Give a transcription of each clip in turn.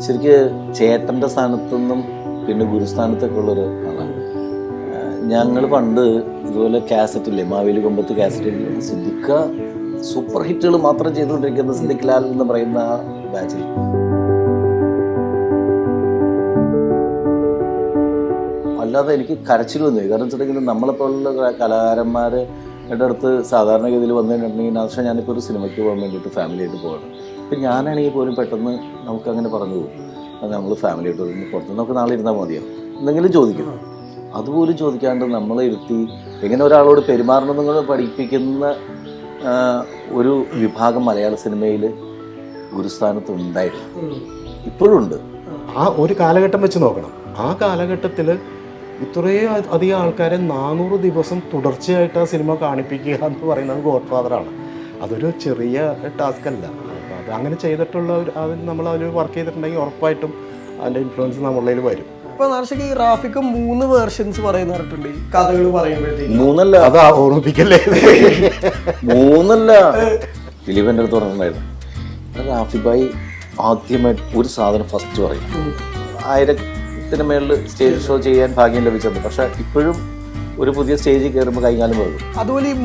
ശരിക്ക് ചേട്ടൻ്റെ സ്ഥാനത്തുനിന്നും പിന്നെ ഗുരുസ്ഥാനത്തൊക്കെ ഉള്ളൊരു ആളാണ്. ഞങ്ങൾ പണ്ട് ഇതുപോലെ കാസറ്റില്ലേ, മാവേലി കൊമ്പത്ത് കാസറ്റ് സിദ്ദിഖ സൂപ്പർ ഹിറ്റുകൾ മാത്രം ചെയ്തുകൊണ്ടിരിക്കുന്ന സിദ്ദിഖ് ലാൽ എന്ന് പറയുന്ന ആ ബാച്ചിൽ അല്ലാതെ എനിക്ക് കരച്ചിൽ വന്നു. കാരണം വെച്ചിട്ടുണ്ടെങ്കിൽ നമ്മളെപ്പോലുള്ള കലാകാരന്മാരുടെ അടുത്ത് സാധാരണഗതിയിൽ വന്നിട്ടുണ്ടെങ്കിൽ പക്ഷേ ഞാനിപ്പോൾ ഒരു സിനിമയ്ക്ക് പോകാൻ വേണ്ടിയിട്ട് ഫാമിലിയായിട്ട് പോവാണ്. ഇപ്പം ഞാനാണെങ്കിൽ പോലും പെട്ടെന്ന് നമുക്കങ്ങനെ പറഞ്ഞു പോകും, അത് നമ്മൾ ഫാമിലിയായിട്ട് വരുമ്പോൾ പുറത്ത് നമുക്ക് നാളെ ഇരുന്നാൽ മതിയോ എന്തെങ്കിലും ചോദിക്കും. അതുപോലും ചോദിക്കാണ്ട് നമ്മളെ ഇരുത്തി എങ്ങനെ ഒരാളോട് പെരുമാറണം നിങ്ങൾ പഠിപ്പിക്കുന്ന ഒരു വിഭാഗം മലയാള സിനിമയിൽ ഗുരുസ്ഥാനത്ത് ഉണ്ടായിരുന്നു, ഇപ്പോഴും ഉണ്ട്. ആ ഒരു കാലഘട്ടം വെച്ച് നോക്കണം. ആ കാലഘട്ടത്തിൽ ഇത്രയും അധികം ആൾക്കാരെ 400 ദിവസം തുടർച്ചയായിട്ട് ആ സിനിമ കാണിപ്പിക്കുക എന്ന് പറയുന്നത് ഗോഡ് ഫാദറാണ്. അതൊരു ചെറിയ ടാസ്ക് അല്ല. അപ്പോൾ അത് അങ്ങനെ ചെയ്തിട്ടുള്ള നമ്മൾ അതിൽ വർക്ക് ചെയ്തിട്ടുണ്ടെങ്കിൽ ഉറപ്പായിട്ടും അതിൻ്റെ ഇൻഫ്ലുവൻസ് നമ്മളിൽ വരും. ഇപ്പൊ നാർഷക്ക് ഈ റാഫിക്ക് 3 വേർഷൻസ് പറയുന്ന പറഞ്ഞിട്ടുണ്ട് ഈ കഥകൾ പറയുമ്പോഴത്തേക്ക്. 3 അല്ല, അത് ഓർമ്മിപ്പിക്കല്ലേ. 3 അല്ല, ദിലീപൻ്റെ അടുത്ത് പറഞ്ഞിട്ടുണ്ടായിരുന്നു. റാഫി ഭായി ആദ്യമായിട്ട് ഒരു സാധനം ഫസ്റ്റ് പറയും. 1000ത്തിന് മേളിൽ സ്റ്റേജ് ഷോ ചെയ്യാൻ ഭാഗ്യം ലഭിച്ചിട്ടുണ്ട്. പക്ഷെ ഇപ്പോഴും ഒരു പുതിയ സ്റ്റേജിൽ കയറുമ്പോൾ കൈകാലം പോകും. അതുപോലെ ഈ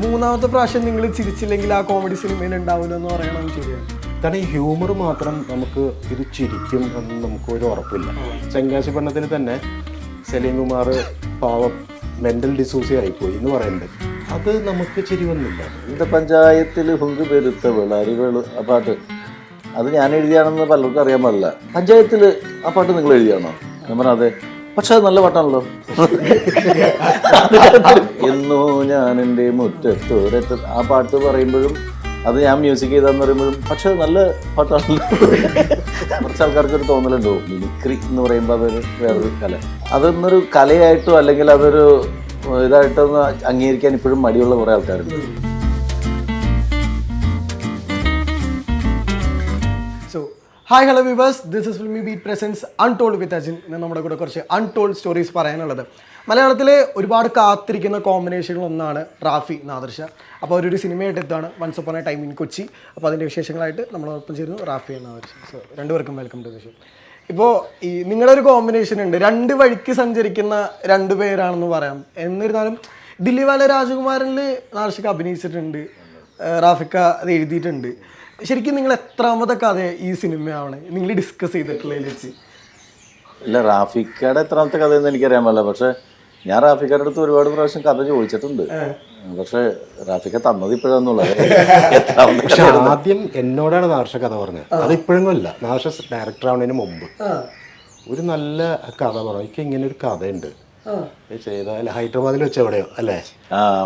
മൂന്നാമത്തെ പ്രാവശ്യം നിങ്ങൾ ചിരിച്ചില്ലെങ്കിൽ ആ കോമഡി സിനിമയിൽ ഉണ്ടാവില്ല എന്ന് പറയണത് ശരിയാണ്. കാരണം ഈ ഹ്യൂമർ മാത്രം നമുക്ക് ഇത് ചിരിക്കും എന്ന് നമുക്ക് ഒരു ഉറപ്പില്ല. ചെങ്കാശി പണ്ണത്തിൽ തന്നെ സലീം കുമാർ പാവം മെൻ്റൽ ഡിസൂസി ആയിപ്പോയി എന്ന് പറയുന്നുണ്ട്. അത് നമുക്ക് ചിരി വന്നില്ല. എൻ്റെ പഞ്ചായത്തിൽ ഹുങ്ക് പെരുത്ത വിളാരികൾ ആ പാട്ട് അത് ഞാൻ എഴുതിയാണെന്ന് പലർക്കും അറിയാൻ പാടില്ല. പഞ്ചായത്തിൽ ആ പാട്ട് നിങ്ങൾ എഴുതിയാണോ? ഞാൻ പറഞ്ഞ അതെ, പക്ഷെ അത് നല്ല പാട്ടാണല്ലോ. എന്നോ ഞാൻ എൻ്റെ മുറ്റത്തോരത്ത് ആ പാട്ട് പറയുമ്പോഴും അത് ഞാൻ മ്യൂസിക് ചെയ്താന്ന് പറയുമ്പോഴും പക്ഷെ അത് നല്ല പാട്ടാണല്ലോ. കുറച്ച് ആൾക്കാർക്ക് ഒരു തോന്നലുണ്ടോ മിമിക്രി എന്ന് പറയുമ്പോൾ അതൊരു വേറൊരു കല, അതൊന്നൊരു കലയായിട്ടോ അല്ലെങ്കിൽ അതൊരു ഇതായിട്ടോ ഒന്ന് അംഗീകരിക്കാൻ ഇപ്പോഴും മടിയുള്ള കുറേ ആൾക്കാരുണ്ട്. So hi hello viewers, this is filmi beat presents untold with Ajin. ഇന്ന് നമ്മുടെ കൂടെ കുറച്ച് അൺടോൾഡ് സ്റ്റോറീസ് പറയാനുള്ളത്. മലയാളത്തിലെ ഒരുപാട് കാത്തിരിക്കുന്ന കോമ്പിനേഷനിലൊന്നാണ് റാഫി നാദർഷ. അപ്പോൾ അവരൊരു സിനിമയായിട്ട് എത്താണ് once upon a time in Kochi. അപ്പോൾ അതിൻ്റെ വിശേഷങ്ങളായിട്ട് നമ്മളൊപ്പം ചേരുന്നു റാഫി നാദർഷ. സോ രണ്ടുപേർക്കും വെൽക്കം ടു ദി ഷോ. ഇപ്പോൾ ഈ നിങ്ങളൊരു കോമ്പിനേഷൻ ഉണ്ട്, 2 വഴിക്ക് സഞ്ചരിക്കുന്ന 2 പേരാണെന്ന് പറയാം. എന്നിരുന്നാലും ദില്ലിവാല രാജകുമാരനിൽ നാദർഷക്ക് അഭിനയിച്ചിട്ടുണ്ട്, റാഫിക്ക അത് എഴുതിയിട്ടുണ്ട്. ശരിക്കും നിങ്ങൾ എത്രാമത്തെ കഥ ഈ സിനിമയാണ് നിങ്ങൾ ഡിസ്കസ് ചെയ്തിട്ടുള്ളതിൽ വെച്ച്? ഇല്ല, റാഫിക്കയുടെ എത്രാമത്തെ കഥയെന്ന് എനിക്കറിയാൻ പാടില്ല. പക്ഷെ ഞാൻ റാഫിക്കയുടെ അടുത്ത് ഒരുപാട് പ്രാവശ്യം കഥ ചോദിച്ചിട്ടുണ്ട്. പക്ഷെ റാഫിക്ക തന്നത് ഇപ്പോഴാന്നുള്ളത്. പക്ഷെ ആദ്യം എന്നോടാണ് നാർഷ കഥ പറഞ്ഞത്. അത് ഇപ്പോഴൊന്നും അല്ല, നാർഷ ഡയറക്ടർ ആവുന്നതിന് മുമ്പ് ഒരു നല്ല കഥ പറഞ്ഞു. എനിക്ക് ഇങ്ങനെ ഒരു കഥയുണ്ട് ചെയ്താൽ ഹൈദരാബാദിൽ വെച്ച് എവിടെയോ അല്ലേ,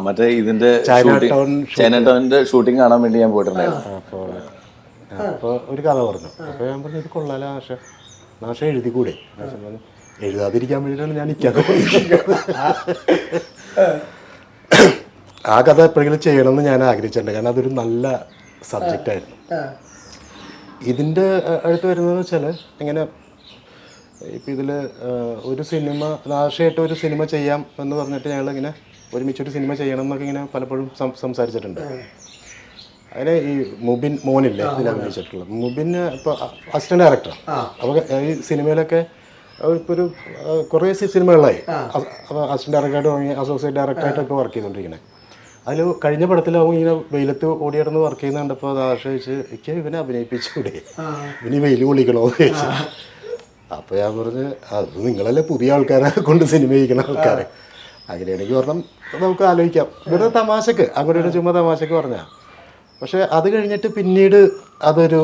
മറ്റേ ഇതിന്റെ ചൈന ടൗണിന്റെ ഷൂട്ടിംഗ് കാണാൻ വേണ്ടി ഞാൻ പോയിട്ടുണ്ടായിരുന്നു. അപ്പോൾ ഒരു കഥ പറഞ്ഞു. അപ്പോൾ ഞാൻ പറഞ്ഞു ഇത് കൊള്ളാലോ നാഷ എഴുതിക്കൂടെ? എഴുതാതിരിക്കാൻ വേണ്ടിയിട്ടാണ് ഞാൻ നിൽക്കാതെ. ആ കഥ എപ്പോഴെങ്കിലും ചെയ്യണമെന്ന് ഞാൻ ആഗ്രഹിച്ചിട്ടുണ്ട്. കാരണം അതൊരു നല്ല സബ്ജക്റ്റായിരുന്നു. ഇതിൻ്റെ അടുത്ത് വരുന്നതെന്ന് വെച്ചാൽ ഇങ്ങനെ ഇപ്പം ഇതിൽ ഒരു സിനിമ നാഷയായിട്ട് ഒരു സിനിമ ചെയ്യാം എന്ന് പറഞ്ഞിട്ട് ഞങ്ങളിങ്ങനെ ഒരുമിച്ചൊരു സിനിമ ചെയ്യണം എന്നൊക്കെ ഇങ്ങനെ പലപ്പോഴും സംസാരിച്ചിട്ടുണ്ട്. അതിന് ഈ മുബിൻ മോനില്ലേ ഇതിൽ അഭിനയിച്ചിട്ടുള്ളത്, മുബിന് ഇപ്പോൾ അസിസ്റ്റന്റ് ഡയറക്ടറാണ്. അപ്പോൾ ഈ സിനിമയിലൊക്കെ ഇപ്പോൾ ഒരു കുറേ സിനിമകളായി അസിസ്റ്റന്റ് ഡയറക്ടറായിട്ട് തുടങ്ങി അസോസിയേറ്റ് ഡയറക്ടറായിട്ടൊക്കെ വർക്ക് ചെയ്തുകൊണ്ടിരിക്കുന്നത്. അതിൽ കഴിഞ്ഞ പടത്തിലാവും ഇങ്ങനെ വെയിലത്ത് ഓടിയിടന്ന് വർക്ക് ചെയ്യുന്ന കണ്ടപ്പോൾ അത് ആശ്രയിച്ച് എനിക്ക് ഇവനെ അഭിനയിപ്പിച്ചുകൂടെ, ഇവന് വെയിൽ കൊള്ളിക്കണോ എന്ന് ചോദിച്ചു. അപ്പോൾ ഞാൻ പറഞ്ഞ് അത് നിങ്ങളല്ലേ പുതിയ ആൾക്കാരെ കൊണ്ട് സിനിമ ചെയ്യിക്കുന്ന ആൾക്കാരെ, അങ്ങനെയാണെങ്കിൽ പറഞ്ഞാൽ നമുക്ക് ആലോചിക്കാം. ഇവരുടെ തമാശക്ക് അങ്ങോട്ട് ചുമ്മാ തമാശക്ക് പറഞ്ഞാൽ. പക്ഷെ അത് കഴിഞ്ഞിട്ട് പിന്നീട് അതൊരു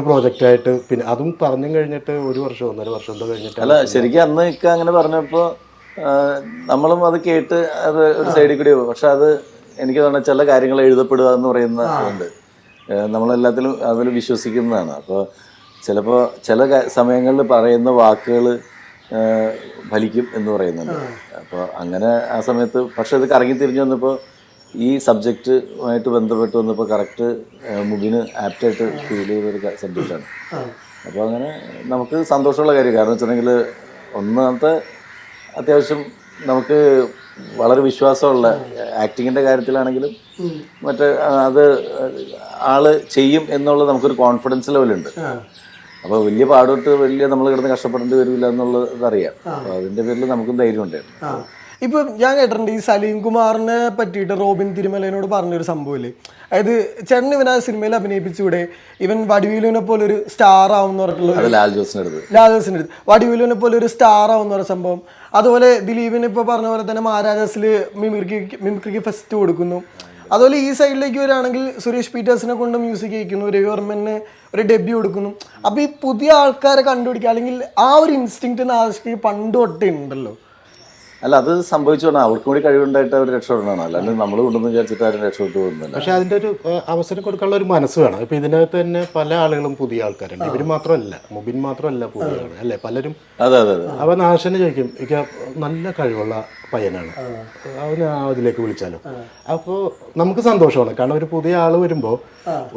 പ്രോജക്റ്റായിട്ട് പിന്നെ അതും പറഞ്ഞു കഴിഞ്ഞിട്ട് 1 വർഷം 1.5 വർഷം എന്തോ കഴിഞ്ഞിട്ട്. അല്ല, ശരിക്കും അന്ന് ഇക്ക അങ്ങനെ പറഞ്ഞപ്പോൾ നമ്മളും അത് കേട്ട് അത് ഒരു സൈഡിൽ കൂടി. പക്ഷെ അത് എനിക്ക് തോന്നുന്ന ചില കാര്യങ്ങൾ എഴുതപ്പെടുക എന്ന് പറയുന്നുണ്ട്, നമ്മളെല്ലാത്തിലും അതിൽ വിശ്വസിക്കുന്നതാണ്. അപ്പോൾ ചിലപ്പോൾ ചില സമയങ്ങളിൽ പറയുന്ന വാക്കുകൾ ഫലിക്കും എന്ന് പറയുന്നുണ്ട്. അപ്പോൾ അങ്ങനെ ആ സമയത്ത് പക്ഷെ അത് കറങ്ങി തിരിഞ്ഞു വന്നപ്പോൾ ഈ സബ്ജക്റ്റുമായിട്ട് ബന്ധപ്പെട്ട് വന്നപ്പോൾ കറക്റ്റ് മുബിന് ആപ്റ്റായിട്ട് ഫീൽ ചെയ്തൊരു സബ്ജക്റ്റാണ്. അപ്പോൾ അങ്ങനെ നമുക്ക് സന്തോഷമുള്ള കാര്യം. കാരണം വെച്ചിട്ടുണ്ടെങ്കിൽ ഒന്നാമത്തെ അത്യാവശ്യം നമുക്ക് വളരെ വിശ്വാസമുള്ള ആക്ടിങ്ങിൻ്റെ കാര്യത്തിലാണെങ്കിലും മറ്റേ അത് ആള് ചെയ്യും എന്നുള്ളത് നമുക്കൊരു കോൺഫിഡൻസ് ലെവലുണ്ട്. അപ്പോൾ വലിയ പാടോട്ട് വലിയ നമ്മൾ കിടന്ന് കഷ്ടപ്പെടേണ്ടി വരില്ല എന്നുള്ളത് അറിയാം. അപ്പോൾ അതിൻ്റെ പേരിൽ നമുക്കും ധൈര്യം ഉണ്ടായിരുന്നു. ഇപ്പം ഞാൻ കേട്ടിട്ടുണ്ട് ഈ സലീം കുമാറിനെ പറ്റിയിട്ട് റോബിൻ തിരുമലനോട് പറഞ്ഞൊരു സംഭവമില്ലേ, അതായത് ചേട്ടൻ ഇവൻ ആ സിനിമയിൽ അഭിനയിപ്പിച്ചൂടെ, ഇവൻ വടിവേലുവിനെ പോലെ ഒരു സ്റ്റാർ ആവുമെന്ന് പറഞ്ഞിട്ടുള്ള ലാൽ ജോസിൻ്റെ അടുത്ത് വടിവേലുവിനെ പോലെ ഒരു സ്റ്റാർ ആവുന്ന പറഞ്ഞ സംഭവം. അതുപോലെ ദിലീപിന് ഇപ്പോൾ പറഞ്ഞ പോലെ തന്നെ മഹാരാജാസിൽ മിമിക്രിക്ക് ഫസ്റ്റ് കൊടുക്കുന്നു. അതുപോലെ ഈ സൈഡിലേക്ക് വരികയാണെങ്കിൽ സുരേഷ് പീറ്റേഴ്സിനെ കൊണ്ട് മ്യൂസിക് കേൾക്കുന്നു, രവിവർമ്മന് ഒരു ഡെബ്യൂ കൊടുക്കുന്നു. അപ്പോൾ ഈ പുതിയ ആൾക്കാരെ കണ്ടുപിടിക്കുക അല്ലെങ്കിൽ ആ ഒരു ഇൻസ്റ്റിങ്ക്റ്റ് നാദർശയ്ക്ക് പണ്ട് തൊട്ടേ ഉണ്ടല്ലോ. അല്ല, അത് സംഭവിച്ചോണം അവർക്കും കൂടി കഴിവുണ്ടായിട്ട് അവർ രക്ഷപ്പെടണം, അല്ലാണ്ട് നമ്മൾ കൊണ്ടൊന്നും വിചാരിച്ചിട്ട് ആരും രക്ഷപ്പെട്ടു പോകുന്നില്ല. പക്ഷെ അതിൻ്റെ ഒരു അവസരം കൊടുക്കാനുള്ള ഒരു മനസ്സ് വേണം. ഇപ്പം ഇതിനകത്ത് തന്നെ പല ആളുകളും പുതിയ ആൾക്കാരുണ്ട്. ഇവർ മാത്രമല്ല, മുബിൻ മാത്രമല്ല പുതിയാണ് അല്ലേ, പലരും. അതെ. അവൻ നാശനെ ചോദിക്കും, എനിക്ക് നല്ല കഴിവുള്ള പയ്യനാണ്, അവന് അതിലേക്ക് വിളിച്ചാലോ. അപ്പോൾ നമുക്ക് സന്തോഷമാണ്. കാരണം ഒരു പുതിയ ആൾ വരുമ്പോൾ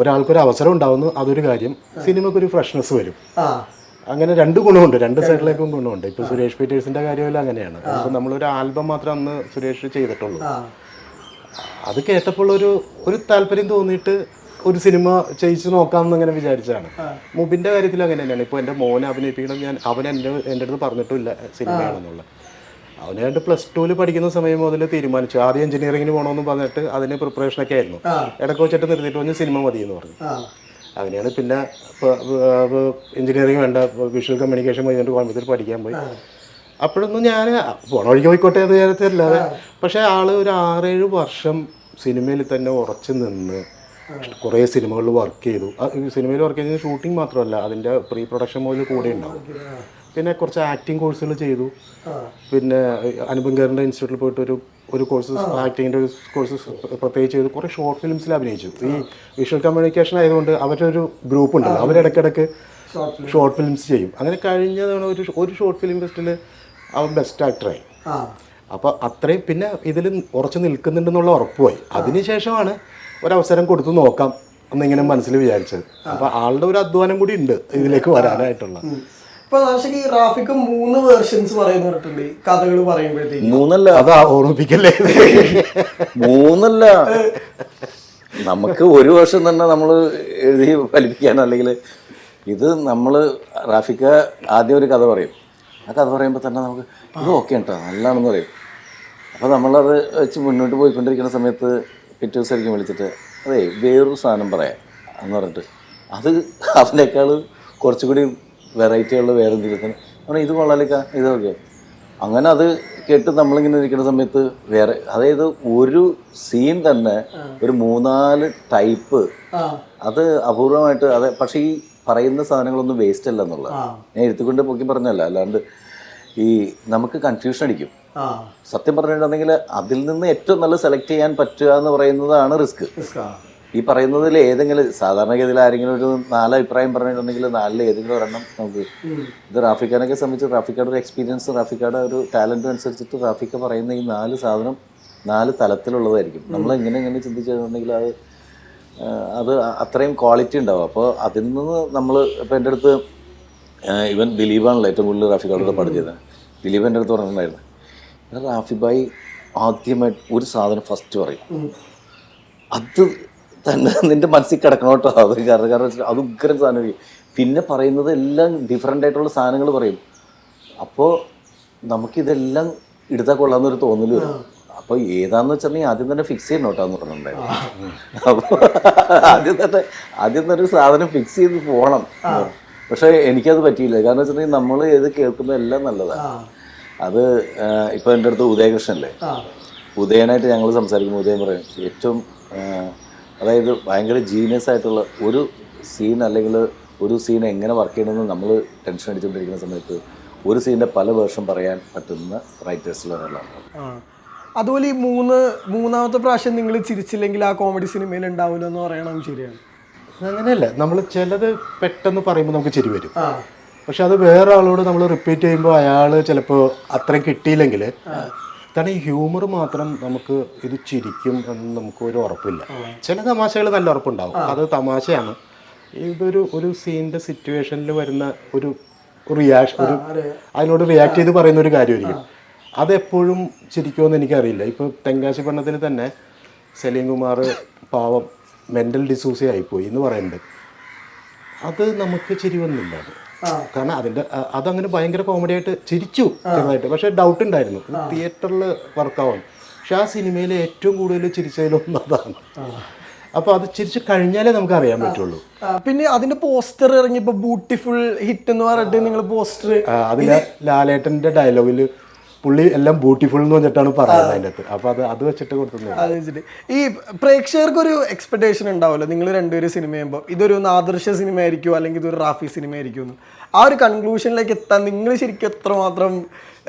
ഒരാൾക്കൊരു അവസരം ഉണ്ടാവുന്നു, അതൊരു കാര്യം. സിനിമക്കൊരു ഫ്രഷ്നെസ് വരും. അങ്ങനെ രണ്ട് ഗുണമുണ്ട്, രണ്ട് സൈഡിലേക്കും ഗുണമുണ്ട്. ഇപ്പൊ സുരേഷ് പീറ്റേഴ്സിന്റെ കാര്യമെല്ലാം അങ്ങനെയാണ്. അപ്പൊ നമ്മളൊരു ആൽബം മാത്രം അന്ന് സുരേഷ് ചെയ്തിട്ടുള്ളൂ. അത് കേട്ടപ്പോൾ ഒരു താല്പര്യം തോന്നിയിട്ട് ഒരു സിനിമ ചെയ്യിച്ച് നോക്കാമെന്ന് അങ്ങനെ വിചാരിച്ചാണ്. മുബിന്റെ കാര്യത്തിൽ അങ്ങനെ തന്നെയാണ്. ഇപ്പൊ എന്റെ മോനെ അഭിനയിപ്പിക്കണം, അവൻ എൻ്റെ അടുത്ത് പറഞ്ഞിട്ടില്ല സിനിമയാണെന്നുള്ള. അവനായിട്ട് +2 പഠിക്കുന്ന സമയം മുതൽ തീരുമാനിച്ചു. ആദ്യം എഞ്ചിനീയറിംഗിന് പോകണമെന്ന് പറഞ്ഞിട്ട് അതിന് പ്രിപ്പറേഷനൊക്കെ ആയിരുന്നു. ഇടയ്ക്ക് വെച്ചിട്ട് നിർത്തിയിട്ട് പറഞ്ഞ് സിനിമ മതി എന്ന് പറഞ്ഞു. അങ്ങനെയാണ് പിന്നെ എഞ്ചിനീയറിംഗ് വേണ്ട, വിഷ്വൽ കമ്മ്യൂണിക്കേഷൻ കഴിഞ്ഞിട്ട് കോയമ്പത്തൂർ പഠിക്കാൻ പോയി. അപ്പോഴൊന്നും ഞാൻ പോണ വഴിക്ക് പോയിക്കോട്ടെ എന്ന് വിചാരിച്ചല്ലാതെ. പക്ഷേ ആള് ഒരു 6-7 വർഷം സിനിമയിൽ തന്നെ ഉറച്ചു നിന്ന് കുറേ സിനിമകളിൽ വർക്ക് ചെയ്തു. സിനിമയിൽ വർക്ക് ചെയ്തത് ഷൂട്ടിംഗ് മാത്രമല്ല, അതിൻ്റെ പ്രീ പ്രൊഡക്ഷൻ മുതൽ കൂടെ ഉണ്ടാവും. പിന്നെ കുറച്ച് ആക്ടിങ് കോഴ്സുകൾ ചെയ്തു. പിന്നെ അനുപങ്കറിൻ്റെ ഇൻസ്റ്റിറ്റ്യൂട്ടിൽ പോയിട്ട് ഒരു കോഴ്സ്, ആക്ടിങ്ങിൻ്റെ ഒരു കോഴ്സ് പ്രത്യേകിച്ച് ചെയ്തു. കുറേ ഷോർട്ട് ഫിലിംസിൽ അഭിനയിച്ചു. ഈ വിഷ്വൽ കമ്മ്യൂണിക്കേഷൻ ആയതുകൊണ്ട് അവരുടെ ഒരു ഗ്രൂപ്പ് ഉണ്ടല്ലോ, അവരിടയ്ക്കിടയ്ക്ക് ഷോർട്ട് ഫിലിംസ് ചെയ്യും. അങ്ങനെ കഴിഞ്ഞതാണ് ഒരു ഷോർട്ട് ഫിലിം ഫെസ്റ്റിൽ അവൻ ബെസ്റ്റ് ആക്ടറായി. അപ്പോൾ അത്രയും പിന്നെ ഇതിൽ ഉറച്ചു നിൽക്കുന്നുണ്ടെന്നുള്ള ഉറപ്പുമായി. അതിനുശേഷമാണ് ഒരവസരം കൊടുത്തു നോക്കാം എന്നിങ്ങനെ മനസ്സിൽ വിചാരിച്ചത്. അപ്പോൾ ആളുടെ ഒരു അധ്വാനം കൂടി ഉണ്ട് ഇതിലേക്ക് വരാനായിട്ടുള്ള. ഇപ്പൊ ഈ റാഫിക്ക് 3 വേർഷൻസ് പറയുന്നുണ്ട് കഥകൾ പറയുമ്പോഴത്തേക്ക്. 3 അതാ ഓർമ്മിപ്പിക്കല്ലേ. 3 നമുക്ക് ഒരു വർഷം തന്നെ നമ്മൾ എഴുതി ഫലിപ്പിക്കാനോ, അല്ലെങ്കിൽ ഇത് നമ്മൾ റാഫിക്ക ആദ്യം ഒരു കഥ പറയും. ആ കഥ പറയുമ്പോൾ തന്നെ നമുക്ക് ഇത് ഓക്കെ കേട്ടോ നല്ലതാണെന്ന് പറയും. അപ്പോൾ നമ്മളത് വെച്ച് മുന്നോട്ട് പോയിക്കൊണ്ടിരിക്കുന്ന സമയത്ത് പിറ്റേ ദിവസമായിരിക്കും വിളിച്ചിട്ട് അതെ വേറൊരു സാധനം പറയാം എന്ന് പറഞ്ഞിട്ട് അത് അവനേക്കാൾ കുറച്ചുകൂടി വെറൈറ്റിയുള്ള വേറെ എന്തെങ്കിലും നമ്മൾ ഇത് കൊള്ളാലേക്കാ ഇതൊക്കെ. അങ്ങനെ അത് കേട്ട് നമ്മളിങ്ങനെ ഇരിക്കുന്ന സമയത്ത് വേറെ, അതായത് ഒരു സീൻ തന്നെ ഒരു 3-4 ടൈപ്പ്, അത് അപൂർവമായിട്ട്. അതെ, പക്ഷേ ഈ പറയുന്ന സാധനങ്ങളൊന്നും വേസ്റ്റ് അല്ല എന്നുള്ളത് ഞാൻ എഴുത്തിക്കൊണ്ട് പൊക്കി പറഞ്ഞല്ല. അല്ലാണ്ട് ഈ നമുക്ക് കൺഫ്യൂഷൻ അടിക്കും. സത്യം പറഞ്ഞിട്ടുണ്ടെങ്കിൽ അതിൽ നിന്ന് ഏറ്റവും നല്ല സെലക്ട് ചെയ്യാൻ പറ്റുക എന്ന് പറയുന്നതാണ് റിസ്ക്. ഈ പറയുന്നതിൽ ഏതെങ്കിലും സാധാരണഗതിയിൽ ആരെങ്കിലും ഒരു 4 അഭിപ്രായം പറഞ്ഞിട്ടുണ്ടെങ്കിൽ 4 ഏതെങ്കിലും ഒരെണ്ണം നമുക്ക്. ഇത് റാഫിക്കാനൊക്കെ സംബന്ധിച്ച് റാഫിക്കയുടെ ഒരു എക്സ്പീരിയൻസ്, റാഫിക്കയുടെ ഒരു ടാലൻറ്റും അനുസരിച്ചിട്ട് റാഫിക്ക പറയുന്ന ഈ 4 സാധനം 4 തലത്തിലുള്ളതായിരിക്കും. നമ്മൾ എങ്ങനെ ചിന്തിച്ചിട്ടുണ്ടെങ്കിൽ അത് അത്രയും ക്വാളിറ്റി ഉണ്ടാവും. അപ്പോൾ അതിൽ നിന്ന് നമ്മൾ ഇപ്പോൾ എൻ്റെ അടുത്ത് ഇവൻ ദിലീപാണല്ലോ ഏറ്റവും കൂടുതൽ റാഫിക്കയുടെ പാട് ചെയ്തത്. ദിലീപ് എൻ്റെ അടുത്ത് പറഞ്ഞിട്ടുണ്ടായിരുന്നു, റാഫി ഭായി ആദ്യമായിട്ട് ഒരു സാധനം ഫസ്റ്റ് പറയും, അത് തന്നെ നിൻ്റെ മനസ്സിൽ കിടക്കണം കേട്ടോ. അത് കാരണം അത് ഉഗ്രം സാധനം. പിന്നെ പറയുന്നത് എല്ലാം ഡിഫറെൻ്റ് ആയിട്ടുള്ള സാധനങ്ങൾ പറയും. അപ്പോൾ നമുക്കിതെല്ലാം എടുത്താൽ കൊള്ളാമെന്നൊരു തോന്നൽ വരും. അപ്പോൾ ഏതാന്ന് വെച്ചിട്ടുണ്ടെങ്കിൽ ആദ്യം തന്നെ ഫിക്സ് ചെയ്യണം കേട്ടോ എന്ന് പറഞ്ഞിട്ടുണ്ടായിരുന്നു. അപ്പോൾ ആദ്യം തന്നെ ഒരു സാധനം ഫിക്സ് ചെയ്ത് പോകണം. പക്ഷേ എനിക്കത് പറ്റിയില്ല. കാരണം വെച്ചിട്ടുണ്ടെങ്കിൽ നമ്മൾ ഏത് കേൾക്കുന്നത് എല്ലാം നല്ലതാണ്. അത് ഇപ്പോൾ എൻ്റെ അടുത്ത് ഉദയകൃഷ്ണല്ലേ, ഉദയനായിട്ട് ഞങ്ങൾ സംസാരിക്കുമ്പോൾ ഉദയൻ പറയും ഏറ്റവും അതായത് ഭയങ്കര ജീനിയസ് ആയിട്ടുള്ള ഒരു സീൻ, അല്ലെങ്കിൽ ഒരു സീൻ എങ്ങനെ വർക്ക് ചെയ്യണമെന്ന് നമ്മൾ ടെൻഷൻ അടിച്ചുകൊണ്ടിരിക്കുന്ന സമയത്ത് ഒരു സീനിൻ്റെ പല വേർഷൻ പറയാൻ പറ്റുന്ന റൈറ്റേഴ്സിൽ ഒരാളാണ്. അതുപോലെ ഈ മൂന്നാമത്തെ പ്രാവശ്യം നിങ്ങൾ ചിരിച്ചില്ലെങ്കിൽ ആ കോമഡി സിനിമയിൽ ഉണ്ടാവില്ല എന്ന് പറയണം, ശരിയാണ്? അങ്ങനെയല്ല, നമ്മൾ ചിലത് പെട്ടെന്ന് പറയുമ്പോൾ നമുക്ക് ചിരി വരും. പക്ഷെ അത് വേറെ ആളോട് നമ്മൾ റിപ്പീറ്റ് ചെയ്യുമ്പോൾ അയാൾ ചിലപ്പോൾ അത്രയും കിട്ടിയില്ലെങ്കിൽ, കാരണം ഈ ഹ്യൂമർ മാത്രം നമുക്ക് ഇത് ചിരിക്കും എന്ന് നമുക്ക് ഒരു ഉറപ്പില്ല. ചില തമാശകൾ നല്ല ഉറപ്പുണ്ടാവും, അത് തമാശയാണ്. ഒരു സീനിൻ്റെ സിറ്റുവേഷനിൽ വരുന്ന ഒരു റിയാക്ഷൻ, അതിനോട് റിയാക്ട് ചെയ്ത് പറയുന്ന ഒരു കാര്യമായിരിക്കും. അതെപ്പോഴും ചിരിക്കുമെന്ന് എനിക്കറിയില്ല. ഇപ്പോൾ തെങ്കാശി പണ്ണത്തിന് തന്നെ സലീം കുമാർ പാവം മെൻ്റൽ ഡിസൂസ ആയിപ്പോയി എന്ന് പറയുന്നുണ്ട്. അത് നമുക്ക് ചിരി വന്നില്ല. അത് കാരണം അതങ്ങനെ ഭയങ്കര കോമഡി ആയിട്ട് ചിരിച്ചു ചെറുതായിട്ട്. പക്ഷെ ഡൗട്ട് ഉണ്ടായിരുന്നു തിയേറ്ററിൽ വർക്കാവും. പക്ഷെ ആ സിനിമയിൽ ഏറ്റവും കൂടുതൽ ചിരിച്ചതിലൊന്നും അതാണ്. അപ്പോൾ അത് ചിരിച്ച് കഴിഞ്ഞാലേ നമുക്ക് അറിയാൻ പറ്റുള്ളൂ. പിന്നെ അതിന്റെ പോസ്റ്റർ ഇറങ്ങിയപ്പോ ബ്യൂട്ടിഫുൾ ഹിറ്റ് എന്ന് പറഞ്ഞിട്ട് നിങ്ങൾ പോസ്റ്റർ അതിലെ ലാലേട്ടന്റെ ഡയലോഗിൽ പുള്ളി എല്ലാം ബ്യൂട്ടിഫുൾ എന്ന് പറഞ്ഞിട്ടാണ് പറയുന്നത് അതിൻ്റെ അകത്ത്. അപ്പോൾ അത് വെച്ചിട്ട് കൊടുക്കുന്നത്. അത് വെച്ചിട്ട് ഈ പ്രേക്ഷകർക്ക് ഒരു എക്സ്പെക്ടേഷൻ ഉണ്ടാവുമല്ലോ, നിങ്ങൾ രണ്ടുപേരും സിനിമ ചെയ്യുമ്പോൾ ഇതൊരു ആദർശ സിനിമ ആയിരിക്കും അല്ലെങ്കിൽ ഇതൊരു റാഫി സിനിമ ആയിരിക്കും എന്ന്. ആ ഒരു കൺക്ലൂഷനിലേക്ക് എത്താൻ നിങ്ങൾ ശരിക്കും എത്രമാത്രം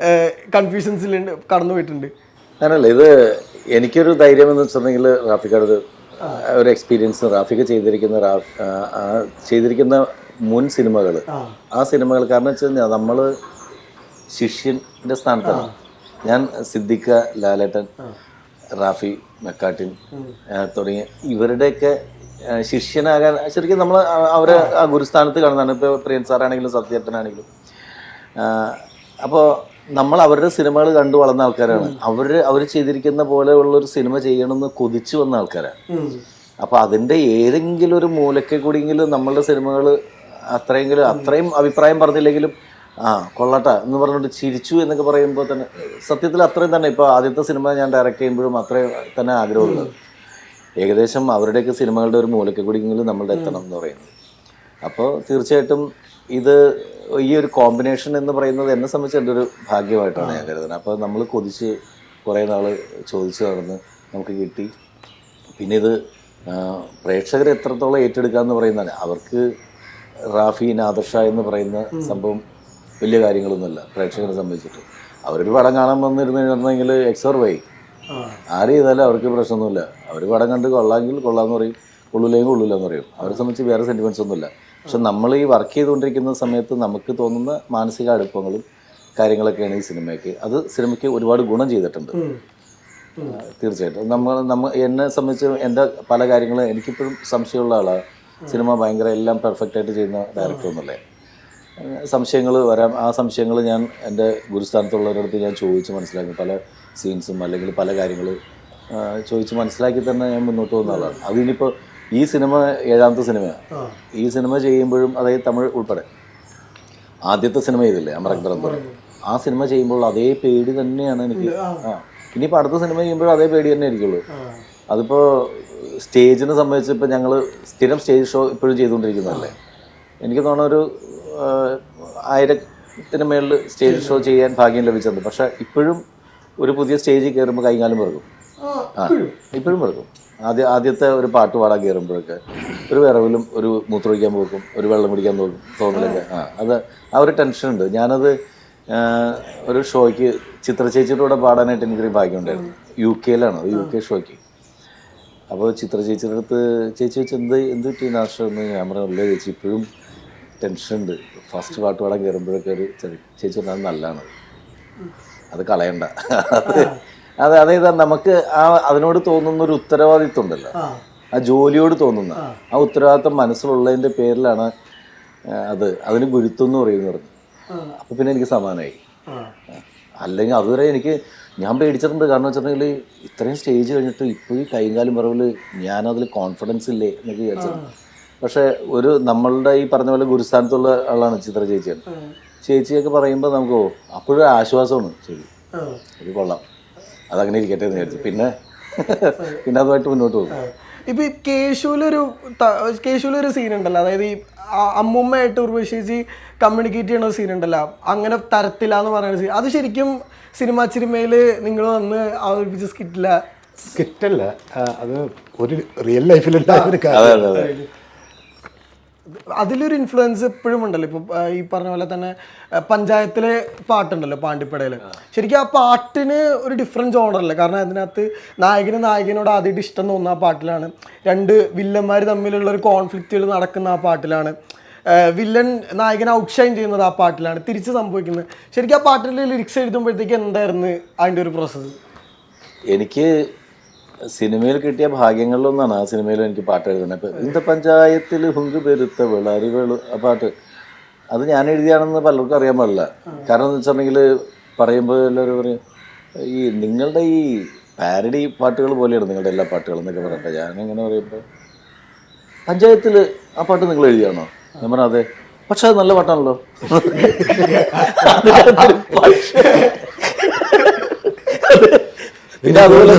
കൺഫ്യൂഷൻസിൽ കടന്നു പോയിട്ടുണ്ട്? അങ്ങനല്ല, ഇത് എനിക്കൊരു ധൈര്യം എന്ന് വെച്ചിട്ടുണ്ടെങ്കിൽ റാഫിക്കാട് ഒരു എക്സ്പീരിയൻസ്, റാഫിക്ക് ചെയ്തിരിക്കുന്ന മുൻ സിനിമകൾ, ആ സിനിമകൾ കാരണം വെച്ച് കഴിഞ്ഞാൽ നമ്മൾ ശിഷ്യൻ്റെ സ്ഥാനത്താണ്. ഞാൻ സിദ്ദിഖ, ലാലേട്ടൻ, റാഫി, മെക്കാട്ടിൻ തുടങ്ങിയ ഇവരുടെയൊക്കെ ശിഷ്യനാകാൻ ശരിക്കും നമ്മൾ അവരെ ആ ഗുരുസ്ഥാനത്ത് കാണുന്നതാണ്. ഇപ്പോൾ പ്രിയൻ സാറാണെങ്കിലും സത്യേട്ടനാണെങ്കിലും. അപ്പോൾ നമ്മൾ അവരുടെ സിനിമകൾ കണ്ടു വളർന്ന ആൾക്കാരാണ്. അവർ ചെയ്തിരിക്കുന്ന പോലെയുള്ളൊരു സിനിമ ചെയ്യണമെന്ന് കൊതിച്ചു വന്ന ആൾക്കാരാണ്. അപ്പോൾ അതിൻ്റെ ഏതെങ്കിലും ഒരു മൂലയ്ക്ക് കൂടിയെങ്കിലും നമ്മളുടെ സിനിമകൾ അത്രയും അഭിപ്രായം പറഞ്ഞില്ലെങ്കിലും കൊള്ളട്ടെ എന്ന് പറഞ്ഞിട്ട് ചിരിച്ചു എന്നൊക്കെ പറയുമ്പോൾ തന്നെ സത്യത്തിൽ അത്രയും തന്നെ. ഇപ്പോൾ ആദ്യത്തെ സിനിമ ഞാൻ ഡയറക്റ്റ് ചെയ്യുമ്പോഴും അത്രയും തന്നെ ആഗ്രഹമുള്ളത്. ഏകദേശം അവരുടെയൊക്കെ സിനിമകളുടെ ഒരു മൂലയ്ക്ക് കൂടിയെങ്കിലും നമ്മളുടെ എത്തണം എന്ന് പറയുന്നത്. അപ്പോൾ തീർച്ചയായിട്ടും ഇത് ഈ ഒരു കോമ്പിനേഷൻ എന്ന് പറയുന്നത് എന്നെ സംബന്ധിച്ച് എൻ്റെ ഒരു ഭാഗ്യമായിട്ടാണ് ഞാൻ കരുതുന്നത്. അപ്പോൾ നമ്മൾ കൊതിച്ച് കുറേ നാൾ ചോദിച്ച് നടന്ന് നമുക്ക് കിട്ടി. പിന്നെ ഇത് പ്രേക്ഷകർ എത്രത്തോളം ഏറ്റെടുക്കുക എന്ന് പറയുന്നതാണ്. അവർക്ക് റാഫി, നാദർഷ എന്ന് പറയുന്ന സംഭവം വലിയ കാര്യങ്ങളൊന്നുമല്ല പ്രേക്ഷകരെ സംബന്ധിച്ചിട്ട്. അവരൊരു പടം കാണാൻ വന്നിരുന്നിട്ടുണ്ടെങ്കിൽ XY ആര് ചെയ്താലും അവർക്ക് പ്രശ്നമൊന്നുമില്ല. അവർ പടം കണ്ട് കൊള്ളാമെങ്കിൽ കൊള്ളാമെന്ന് പറയും, കൊള്ളില്ലെങ്കിൽ കൊള്ളില്ലെന്ന് പറയും. അവരെ സംബന്ധിച്ച് വേറെ സെൻറ്റിമെൻറ്റ്സ് ഒന്നുമില്ല. പക്ഷെ നമ്മൾ ഈ വർക്ക് ചെയ്തുകൊണ്ടിരിക്കുന്ന സമയത്ത് നമുക്ക് തോന്നുന്ന മാനസിക അടുപ്പങ്ങളും കാര്യങ്ങളൊക്കെയാണ് ഈ സിനിമയ്ക്ക്. അത് സിനിമയ്ക്ക് ഒരുപാട് ഗുണം ചെയ്തിട്ടുണ്ട് തീർച്ചയായിട്ടും. എന്നെ സംബന്ധിച്ച് എൻ്റെ പല കാര്യങ്ങളും എനിക്കിപ്പോഴും സംശയമുള്ള ആളാണ്. സിനിമ ഭയങ്കര എല്ലാം പെർഫെക്റ്റായിട്ട് ചെയ്യുന്ന ഡയറക്ടർ ഒന്നുമല്ലേ. സംശയങ്ങൾ വരാം. ആ സംശയങ്ങൾ ഞാൻ എൻ്റെ ഗുരുസ്ഥാനത്തുള്ളവരടുത്ത് ഞാൻ ചോദിച്ച് മനസ്സിലാക്കി. പല സീൻസും അല്ലെങ്കിൽ പല കാര്യങ്ങൾ ചോദിച്ച് മനസ്സിലാക്കി തന്നെ ഞാൻ മുന്നോട്ട് പോകുന്ന ആളാണ്. അതിനിപ്പോൾ ഈ സിനിമ 7ാമത്തെ സിനിമയാണ്. ഈ സിനിമ ചെയ്യുമ്പോഴും അതായത് തമിഴ് ഉൾപ്പെടെ ആദ്യത്തെ സിനിമ ചെയ്തില്ലേ അമരക്തരം പോലെ, ആ സിനിമ ചെയ്യുമ്പോൾ അതേ പേടി തന്നെയാണ് എനിക്ക്. ഇനിയിപ്പോൾ അടുത്ത സിനിമ ചെയ്യുമ്പോഴും അതേ പേടി തന്നെ ആയിരിക്കുള്ളൂ. അതിപ്പോൾ സ്റ്റേജിനെ സംബന്ധിച്ച് ഇപ്പോൾ ഞങ്ങൾ സ്ഥിരം സ്റ്റേജ് ഷോ ഇപ്പോഴും ചെയ്തുകൊണ്ടിരിക്കുന്നതല്ലേ. എനിക്ക് തോന്നുന്ന ഒരു 1000ത്തിന് മേളിൽ സ്റ്റേജ് ഷോ ചെയ്യാൻ ഭാഗ്യം ലഭിച്ചിട്ടുണ്ട്. പക്ഷേ ഇപ്പോഴും ഒരു പുതിയ സ്റ്റേജിൽ കയറുമ്പോൾ കൈകാലം പിറക്കും. ഇപ്പോഴും പിറക്കും. ആദ്യത്തെ ഒരു പാട്ട് പാടാൻ കയറുമ്പോഴൊക്കെ ഒരു വിറവിലും ഒരു മൂത്രമൊഴിക്കാൻ പോക്കും ഒരു വെള്ളം കുടിക്കാൻ പോക്കും തോന്നലൊക്കെ. ആ ഒരു ടെൻഷനുണ്ട്. ഞാനത് ഒരു ഷോയ്ക്ക് ചിത്ര ചേച്ചിയുടെ കൂടെ പാടാനായിട്ട് എനിക്കൊരു ഭാഗ്യമുണ്ടായിരുന്നു. UK UK ഷോയ്ക്ക്. അപ്പോൾ ചിത്ര ചേച്ചിയുടെ അടുത്ത് ചേച്ചി വെച്ച് എന്ത് പറ്റി നാശമെന്ന് ഞാൻ പറഞ്ഞില്ല ചേച്ചി ഇപ്പോഴും ടെൻഷനുണ്ട്. ഫസ്റ്റ് പാട്ട് പാടാൻ കയറുമ്പോഴൊക്കെ ഒരു ചേച്ചി പറഞ്ഞാൽ അത് നല്ലതാണ്, അത് കളയണ്ട. അതായത് നമുക്ക് അതിനോട് തോന്നുന്ന ഒരു ഉത്തരവാദിത്വം ഉണ്ടല്ലോ, ആ ജോലിയോട് തോന്നുന്ന ആ ഉത്തരവാദിത്വം മനസ്സിലുള്ളതിൻ്റെ പേരിലാണ് അതിന് ഗുരുത്വം എന്ന് പറയുന്നത്. അപ്പോൾ പിന്നെ എനിക്ക് സമാനമായി. അല്ലെങ്കിൽ അതുവരെ ഞാൻ പേടിച്ചിട്ടുണ്ട്. കാരണം വെച്ചിട്ടുണ്ടെങ്കിൽ ഇത്രയും സ്റ്റേജ് കഴിഞ്ഞിട്ട് ഇപ്പോൾ ഈ കൈകാലും പറവിൽ ഞാനതിൽ കോൺഫിഡൻസ് ഇല്ലേ എന്നൊക്കെ വിചാരിച്ചത്. പക്ഷേ നമ്മളുടെ ഈ പറഞ്ഞ പോലെ ഗുരുസ്ഥാനത്തുള്ള ആളാണ് ചിത്ര ചേച്ചിയാണ്. ചേച്ചിയൊക്കെ പറയുമ്പോൾ നമുക്ക് അപ്പോഴും ആശ്വാസമാണ്. ശരി, ഇത് കൊള്ളാം, അതങ്ങനെ ഇരിക്കട്ടെ എന്ന് വിചാരിച്ചു. പിന്നെ അതുമായിട്ട് മുന്നോട്ട് പോകും. ഇപ്പം ഈ കേശുവിലൊരു സീൻ ഉണ്ടല്ലോ, അതായത് ഈ അമ്മുമ്മയായിട്ട് ഉർവശി കമ്മ്യൂണിക്കേറ്റ് ചെയ്യണ ഒരു സീൻ ഉണ്ടല്ലോ, അങ്ങനെ തരത്തിലാന്ന് പറയുന്ന സീൻ. അത് ശരിക്കും സിനിമയിൽ നിങ്ങൾ വന്ന് അവതരിപ്പിച്ച സ്കിറ്റല്ല, അത് ഒരു റിയൽ ലൈഫിലുണ്ടായ ഒരു കാര്യം. അതിലൊരു ഇൻഫ്ലുവൻസ് എപ്പോഴും ഉണ്ടല്ലോ. ഇപ്പം ഈ പറഞ്ഞ പോലെ തന്നെ പഞ്ചായത്തിലെ പാട്ടുണ്ടല്ലോ പാണ്ടിപ്പടയിൽ, ശരിക്കും ആ പാട്ടിന് ഒരു ഡിഫറൻറ്റ് ജോണറല്ലേ. കാരണം അതിനകത്ത് നായകനോട് ആദ്യമായിട്ട് ഇഷ്ടം തോന്നുന്ന ആ പാട്ടിലാണ്. 2 വില്ലന്മാർ തമ്മിലുള്ള ഒരു കോൺഫ്ലിക്റ്റുകൾ നടക്കുന്ന ആ പാട്ടിലാണ്. വില്ലൻ നായകനെ ഔട്ട്ഷൈൻ ചെയ്യുന്നത് ആ പാട്ടിലാണ്. തിരിച്ച് സംഭവിക്കുന്നത് ശരിക്കും ആ പാട്ടിൽ ലിറിക്സ് എഴുതുമ്പോഴത്തേക്ക് എന്തായിരുന്നു അതിൻ്റെ ഒരു പ്രോസസ്സ്? എനിക്ക് സിനിമയിൽ കിട്ടിയ ഭാഗ്യങ്ങളിലൊന്നാണ് ആ സിനിമയിൽ എനിക്ക് പാട്ട് എഴുതുന്നത്. ഇപ്പം ഇന്ത പഞ്ചായത്തിൽ ഹുങ്ക് പെരുത്ത വെളറിവേളു ആ പാട്ട് അത് ഞാൻ എഴുതിയാണെന്ന് പലർക്കും അറിയാൻ പാടില്ല. കാരണം എന്ന് വെച്ചിട്ടുണ്ടെങ്കിൽ പറയുമ്പോൾ എല്ലാവരും പറയും ഈ നിങ്ങളുടെ ഈ പാരഡി പാട്ടുകൾ പോലെയാണ് നിങ്ങളുടെ എല്ലാ പാട്ടുകളും എന്നൊക്കെ പറയട്ടെ. ഞാനിങ്ങനെ പറയുമ്പോൾ പഞ്ചായത്തിൽ ആ പാട്ട് നിങ്ങൾ എഴുതിയാണോ? ഞാൻ പറഞ്ഞാൽ അതെ. പക്ഷെ അത് നല്ല പാട്ടാണല്ലോ. പിന്നെ അതുപോലെ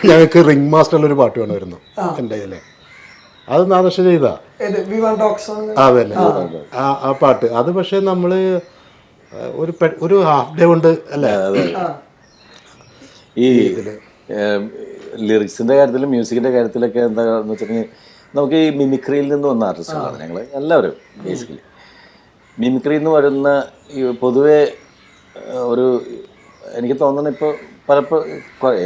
ഞങ്ങൾക്ക് റിംഗ് മാസ്റ്ററിലൊരു പാട്ട് വേണമായിരുന്നു എൻ്റെ കയ്യിലെ. അത് നാദർശ ചെയ്താ അതല്ലേ ആ പാട്ട്. അത് പക്ഷെ നമ്മള് ഒരു ഹാഫ് ഡേ കൊണ്ട് അല്ലേ ഈ ലിറിക്സിന്റെ കാര്യത്തിലും മ്യൂസിക്കിന്റെ കാര്യത്തിലൊക്കെ എന്താന്ന് വെച്ചിട്ടുണ്ടെങ്കിൽ നമുക്ക് ഈ മിമിക്രിയിൽ നിന്ന് വന്ന ആർട്ടിസ്റ്റുകളാണ് ഞങ്ങൾ എല്ലാവരും. ബേസിക്കലി മിമിക്രിയിൽ നിന്ന് വരുന്ന ഈ പൊതുവെ ഒരു എനിക്ക് തോന്നുന്നത് ഇപ്പോൾ പലപ്പോഴും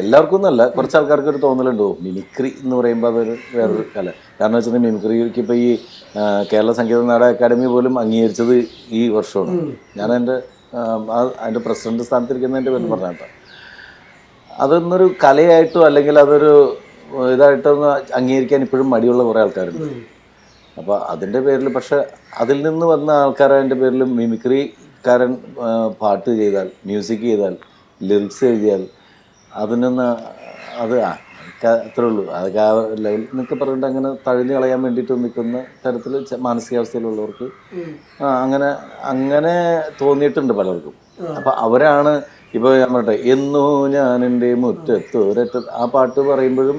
എല്ലാവർക്കും ഒന്നുമല്ല, കുറച്ച് ആൾക്കാർക്ക് ഒരു തോന്നലുണ്ടോ മിമിക്രി എന്ന് പറയുമ്പോൾ അതൊരു വേറൊരു കല. കാരണം വെച്ചിട്ടുണ്ടെങ്കിൽ മിമിക്രിക്ക് ഇപ്പോൾ ഈ കേരള സംഗീത നാടക അക്കാദമി പോലും അംഗീകരിച്ചത് ഈ വർഷമാണ്. ഞാൻ അതിൻ്റെ പ്രസിഡന്റ് സ്ഥാനത്തിരിക്കുന്നതിൻ്റെ പേര് പറഞ്ഞ കേട്ടോ. അതൊന്നൊരു കലയായിട്ടോ അല്ലെങ്കിൽ അതൊരു ഇതായിട്ടോ ഒന്ന് അംഗീകരിക്കാൻ ഇപ്പോഴും മടിയുള്ള കുറേ ആൾക്കാരുണ്ട്. അപ്പോൾ അതിൻ്റെ പേരിൽ പക്ഷെ അതിൽ നിന്ന് വന്ന ആൾക്കാരതിൻ്റെ പേരിൽ മിമിക്രിക്കാരൻ പാട്ട് ചെയ്താൽ, മ്യൂസിക് ചെയ്താൽ, ലിറിക്സ് എഴുതിയാൽ അതിനൊന്ന് അത് അത്രേ ഉള്ളൂ. അതൊക്കെ ആ ലെവൽ എന്നൊക്കെ പറഞ്ഞിട്ട് അങ്ങനെ തഴഞ്ഞു കളയാൻ വേണ്ടിയിട്ട് നിൽക്കുന്ന തരത്തിൽ മാനസികാവസ്ഥയിലുള്ളവർക്ക് അങ്ങനെ തോന്നിയിട്ടുണ്ട് പലർക്കും. അപ്പം അവരാണ് ഇപ്പോൾ ഞാൻ പറയട്ടെ, എന്നോ ഞാൻ എൻ്റെ മുറ്റത്ത് ഒരറ്റ ആ പാട്ട് പറയുമ്പോഴും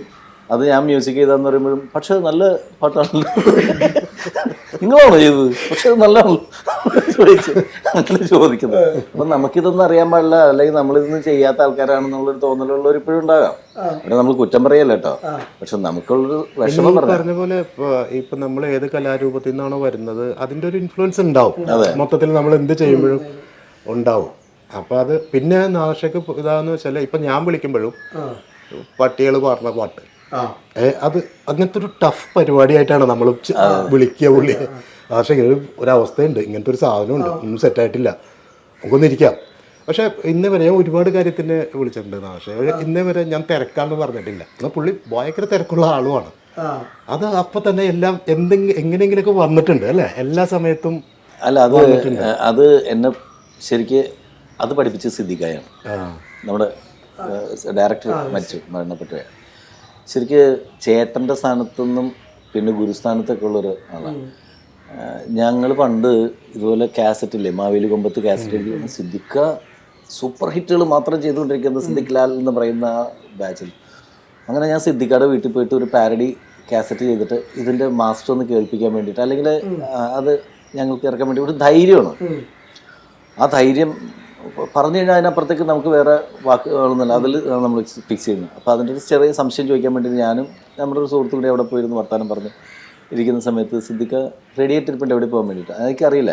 അത് ഞാൻ മ്യൂസിക് ചെയ്താന്ന് പറയുമ്പോഴും പക്ഷെ അത് നല്ല പാട്ടാണല്ലോ, നിങ്ങളാണോ ചെയ്തത്, പക്ഷെ അത് നല്ലതാണല്ലോ അങ്ങനെ ചോദിക്കുന്നത്. അപ്പം നമുക്കിതൊന്നും അറിയാൻ പാടില്ല, അല്ലെങ്കിൽ നമ്മളിതൊന്നും ചെയ്യാത്ത ആൾക്കാരാണെന്നുള്ളൊരു തോന്നലുള്ളവർ ഇപ്പോഴും ഉണ്ടാകാം. അവിടെ നമ്മൾ കുറ്റം പറയല്ല കേട്ടോ, പക്ഷെ നമുക്കുള്ളൊരു വിഷമം പറഞ്ഞ പോലെ ഇപ്പൊ നമ്മൾ ഏത് കലാരൂപത്തിൽ നിന്നാണോ വരുന്നത് അതിന്റെ ഒരു ഇൻഫ്ലുവൻസ് ഉണ്ടാവും. മൊത്തത്തിൽ നമ്മൾ എന്ത് ചെയ്യുമ്പോഴും ഉണ്ടാവും. അപ്പൊ അത് പിന്നെ നാദർശക്ക് ഇതാന്ന് വെച്ചാൽ ഇപ്പൊ ഞാൻ വിളിക്കുമ്പോഴും പട്ടികൾ പാടുന്ന പാട്ട് അത് അങ്ങനത്തെ ഒരു ടഫ് പരിപാടിയായിട്ടാണ് നമ്മൾ വിളിക്കുക പുള്ളി. പക്ഷേ ഒരവസ്ഥയുണ്ട്, ഇങ്ങനത്തെ ഒരു സാധനമുണ്ട്, ഒന്നും സെറ്റായിട്ടില്ല, നമുക്കൊന്നിരിക്കാം. പക്ഷെ ഇന്നേ വരെ ഞാൻ ഒരുപാട് കാര്യത്തിന് വിളിച്ചിട്ടുണ്ട് പക്ഷേ ഇന്നേ വരെ ഞാൻ തിരക്കാന്ന് പറഞ്ഞിട്ടില്ല. എന്നാൽ പുള്ളി ഭയങ്കര തിരക്കുള്ള ആളുമാണ്. അത് അപ്പം തന്നെ എല്ലാം എങ്ങനെയെങ്കിലുമൊക്കെ വന്നിട്ടുണ്ട് അല്ലേ, എല്ലാ സമയത്തും. അല്ല അത് എന്നെ ശരിക്ക് അത് പഠിപ്പിച്ച് സിദ്ദിഖായാണ്, നമ്മുടെ ഡയറക്ടർ മരണപ്പെട്ട. ശരിക്ക് ചേട്ടൻ്റെ സ്ഥാനത്തുനിന്നും പിന്നെ ഗുരുസ്ഥാനത്തൊക്കെ ഉള്ളൊരു ആളാണ്. ഞങ്ങൾ പണ്ട് ഇതുപോലെ കാസറ്റില്ലേ, മാവേലി കൊമ്പത്ത് കാസറ്റ് എഴുതി സിദ്ദിഖ സൂപ്പർ ഹിറ്റുകൾ മാത്രം ചെയ്തുകൊണ്ടിരിക്കുന്ന സിദ്ദിഖ് ലാൽ എന്ന് പറയുന്ന ആ ബാച്ചിൽ. അങ്ങനെ ഞാൻ സിദ്ദിഖയുടെ വീട്ടിൽ പോയിട്ട് ഒരു പാരഡി കാസറ്റ് ചെയ്തിട്ട് ഇതിൻ്റെ മാസ്റ്റർ ഒന്ന് കേൾപ്പിക്കാൻ വേണ്ടിയിട്ട്, അല്ലെങ്കിൽ അത് ഞങ്ങൾക്ക് ഇറക്കാൻ വേണ്ടി ഒരു ധൈര്യമാണ്. ആ ധൈര്യം പറഞ്ഞു കഴിഞ്ഞാൽ അതിനപ്പുറത്തേക്ക് നമുക്ക് വേറെ വാക്കുകളൊന്നുമില്ല, അതിൽ നമ്മൾ ഫിക്സ് ചെയ്യുന്നത്. അപ്പോൾ അതിൻ്റെ ഒരു ചെറിയ സംശയം ചോദിക്കാൻ വേണ്ടി ഞാനും നമ്മുടെ ഒരു സുഹൃത്തു കൂടി അവിടെ പോയിരുന്നു വർത്താനം പറഞ്ഞ് ഇരിക്കുന്ന സമയത്ത് സിദ്ദിഖ റെഡിയായിട്ടിരിപ്പുണ്ട് എവിടെ പോകാൻ വേണ്ടിയിട്ട്. അതെനിക്കറിയില്ല.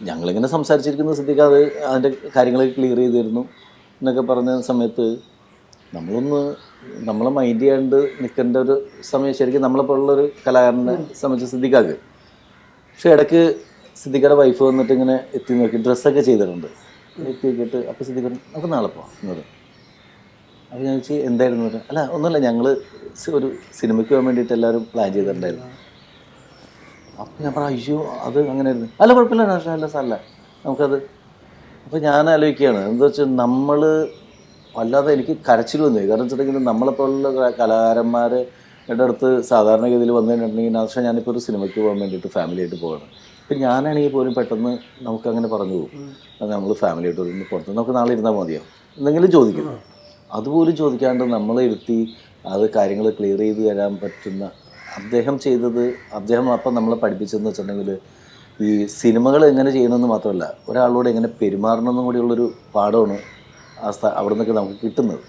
ഞങ്ങളിങ്ങനെ സംസാരിച്ചിരിക്കുന്ന സിദ്ദിഖ അത് അതിൻ്റെ കാര്യങ്ങളൊക്കെ ക്ലിയർ ചെയ്ത് തരുന്നു എന്നൊക്കെ പറഞ്ഞ സമയത്ത് നമ്മളെ മൈൻഡ് ചെയ്യാണ്ട് നിൽക്കേണ്ട ഒരു സമയം ശരിക്കും നമ്മളെപ്പോലുള്ളൊരു കലാകാരനെ സംബന്ധിച്ച് സിദ്ദിഖാക്ക്. പക്ഷെ ഇടയ്ക്ക് സിദ്ദിഖയുടെ വൈഫ് വന്നിട്ട് ഇങ്ങനെ എത്തി നോക്കി ഡ്രസ്സൊക്കെ ചെയ്തിട്ടുണ്ട്, എത്തി നോക്കിയിട്ട് അപ്പോൾ സിദ്ദിഖ നമുക്ക് നാളെ പോകാം എന്നത്. അപ്പോൾ ഞാൻ ചോദിച്ചു എന്തായിരുന്നു? അല്ല ഒന്നുമില്ല, ഞങ്ങൾ ഒരു സിനിമയ്ക്ക് പോകാൻ വേണ്ടിയിട്ട് എല്ലാവരും പ്ലാൻ ചെയ്തിട്ടുണ്ടായിരുന്നു. അപ്പോൾ ഞാൻ പറഞ്ഞു അയ്യോ അത് അങ്ങനെയായിരുന്നു. അല്ല കുഴപ്പമില്ല അല്ല സാറല്ല നമുക്കത്. അപ്പോൾ ഞാൻ ആലോചിക്കുകയാണ് എന്താ വെച്ചാൽ നമ്മൾ വല്ലാതെ എനിക്ക് കരച്ചിൽ വന്നു. കാരണം വെച്ചിട്ടുണ്ടെങ്കിൽ നമ്മളെപ്പോലുള്ള കലാകാരന്മാരുടെ അടുത്ത് സാധാരണഗതിയിൽ വന്നു കഴിഞ്ഞിട്ടുണ്ടെങ്കിൽ പക്ഷേ ഞാനിപ്പോൾ ഒരു സിനിമയ്ക്ക് പോകാൻ വേണ്ടിയിട്ട് ഫാമിലിയായിട്ട് പോകണം. ഇപ്പം ഞാനാണെങ്കിൽ പോലും പെട്ടെന്ന് നമുക്കങ്ങനെ പറഞ്ഞു പോകും, അത് നമ്മൾ ഫാമിലിയായിട്ട് ഒരു പുറത്ത് നമുക്ക് നാളെ ഇരുന്നാൽ മതിയോ എന്തെങ്കിലും ചോദിക്കും. അതുപോലും ചോദിക്കാണ്ട് നമ്മളെ ഇരുത്തി അത് കാര്യങ്ങൾ ക്ലിയർ ചെയ്ത് തരാൻ പറ്റുന്ന അദ്ദേഹം ചെയ്തത്, അദ്ദേഹം അപ്പം നമ്മളെ പഠിപ്പിച്ചതെന്ന് വെച്ചിട്ടുണ്ടെങ്കിൽ ഈ സിനിമകൾ എങ്ങനെ ചെയ്യണമെന്ന് മാത്രമല്ല ഒരാളോട് എങ്ങനെ പെരുമാറണമെന്നും കൂടിയുള്ളൊരു പാഠമാണ് അവിടെ നിന്നൊക്കെ നമുക്ക് കിട്ടുന്നത്.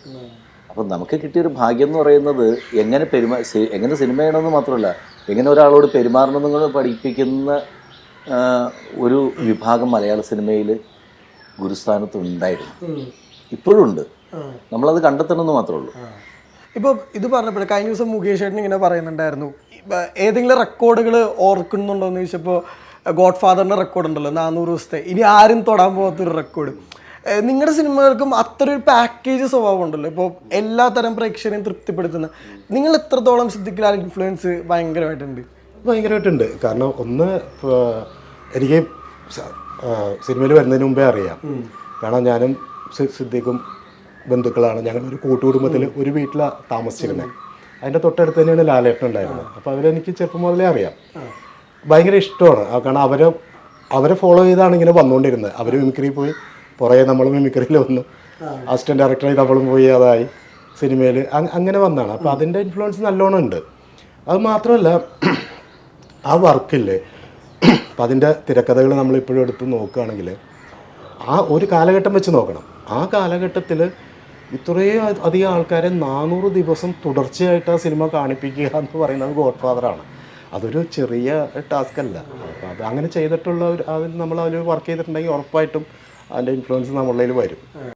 അപ്പം നമുക്ക് കിട്ടിയൊരു ഭാഗ്യം എന്ന് പറയുന്നത് എങ്ങനെ സിനിമ ചെയ്യണമെന്ന് മാത്രമല്ല എങ്ങനെ ഒരാളോട് പെരുമാറണമെന്നും കൂടെ പഠിപ്പിക്കുന്ന ഒരു വിഭാഗം മലയാള സിനിമയിൽ ഗുരുസ്ഥാനത്ത് ഉണ്ടായിരുന്നു, ഇപ്പോഴും ഉണ്ട്. നമ്മളത് കണ്ടെത്തണമെന്ന് മാത്രമേ ഉള്ളൂ. ഇപ്പോൾ ഇത് പറഞ്ഞപ്പോൾ കഴിഞ്ഞ ദിവസം മുകേഷ് ചേട്ടൻ ഇങ്ങനെ പറയുന്നുണ്ടായിരുന്നു, ഏതെങ്കിലും റെക്കോർഡുകൾ ഓർക്കുന്നുണ്ടോ എന്ന് ചോദിച്ചപ്പോൾ ഗോഡ് ഫാദറിൻ്റെ റെക്കോർഡ് ഉണ്ടല്ലോ 400 ദിവസത്തെ, ഇനി ആരും തൊടാൻ പോകാത്തൊരു റെക്കോർഡ്. നിങ്ങളുടെ സിനിമകൾക്കും അത്രയൊരു പാക്കേജ് സ്വഭാവം ഉണ്ടല്ലോ, ഇപ്പോൾ എല്ലാ തരം പ്രേക്ഷകരെയും തൃപ്തിപ്പെടുത്തുന്ന. നിങ്ങൾ എത്രത്തോളം സിദ്ദിഖ് ലാൽ ഇൻഫ്ലുവൻസ് ഭയങ്കരമായിട്ടുണ്ട്? കാരണം ഒന്ന് എനിക്ക് സിനിമയിൽ വരുന്നതിന് മുമ്പേ അറിയാം. കാരണം ഞാനും സിദ്ദിഖും ബന്ധുക്കളാണ്. ഞങ്ങളൊരു കൂട്ടുകുടുംബത്തിൽ ഒരു വീട്ടിലാണ് താമസിച്ചിരുന്നത്. അതിൻ്റെ തൊട്ടടുത്ത് തന്നെയാണ് ലാലേട്ടൻ ഉണ്ടായിരുന്നത്. അപ്പോൾ അവരെനിക്ക് ചെറുപ്പം മുതലേ അറിയാം. ഭയങ്കര ഇഷ്ടമാണ്. കാരണം അവരെ ഫോളോ ചെയ്താണ് ഇങ്ങനെ വന്നുകൊണ്ടിരുന്നത്. അവർ മിമിക്രി പോയി, പുറകെ നമ്മൾ മിമിക്രിയിൽ വന്നു, അസിസ്റ്റൻറ്റ് ഡയറക്ടറായി നമ്മളും പോയി, അതായി സിനിമയിൽ അങ്ങനെ വന്നതാണ്. അപ്പോൾ അതിൻ്റെ ഇൻഫ്ലുവൻസ് നല്ലോണം ഉണ്ട്. അത് മാത്രമല്ല ആ വർക്കില്ലേ, അപ്പം അതിൻ്റെ തിരക്കഥകൾ നമ്മളിപ്പോഴും എടുത്ത് നോക്കുകയാണെങ്കിൽ ആ ഒരു കാലഘട്ടം വെച്ച് നോക്കണം. ആ കാലഘട്ടത്തിൽ ഇത്രയും അധികം ആൾക്കാരെ 400 ദിവസം തുടർച്ചയായിട്ട് ആ സിനിമ കാണിപ്പിക്കുക എന്ന് പറയുന്നത് ഗോഡ് ഫാദറാണ്. അതൊരു ചെറിയ ടാസ്ക് അല്ല. അപ്പോൾ അത് അങ്ങനെ ചെയ്തിട്ടുള്ള അതിൽ നമ്മൾ അതിൽ വർക്ക് ചെയ്തിട്ടുണ്ടെങ്കിൽ ഉറപ്പായിട്ടും അതിൻ്റെ ഇൻഫ്ലുവൻസ് നമ്മളിൽ വരും.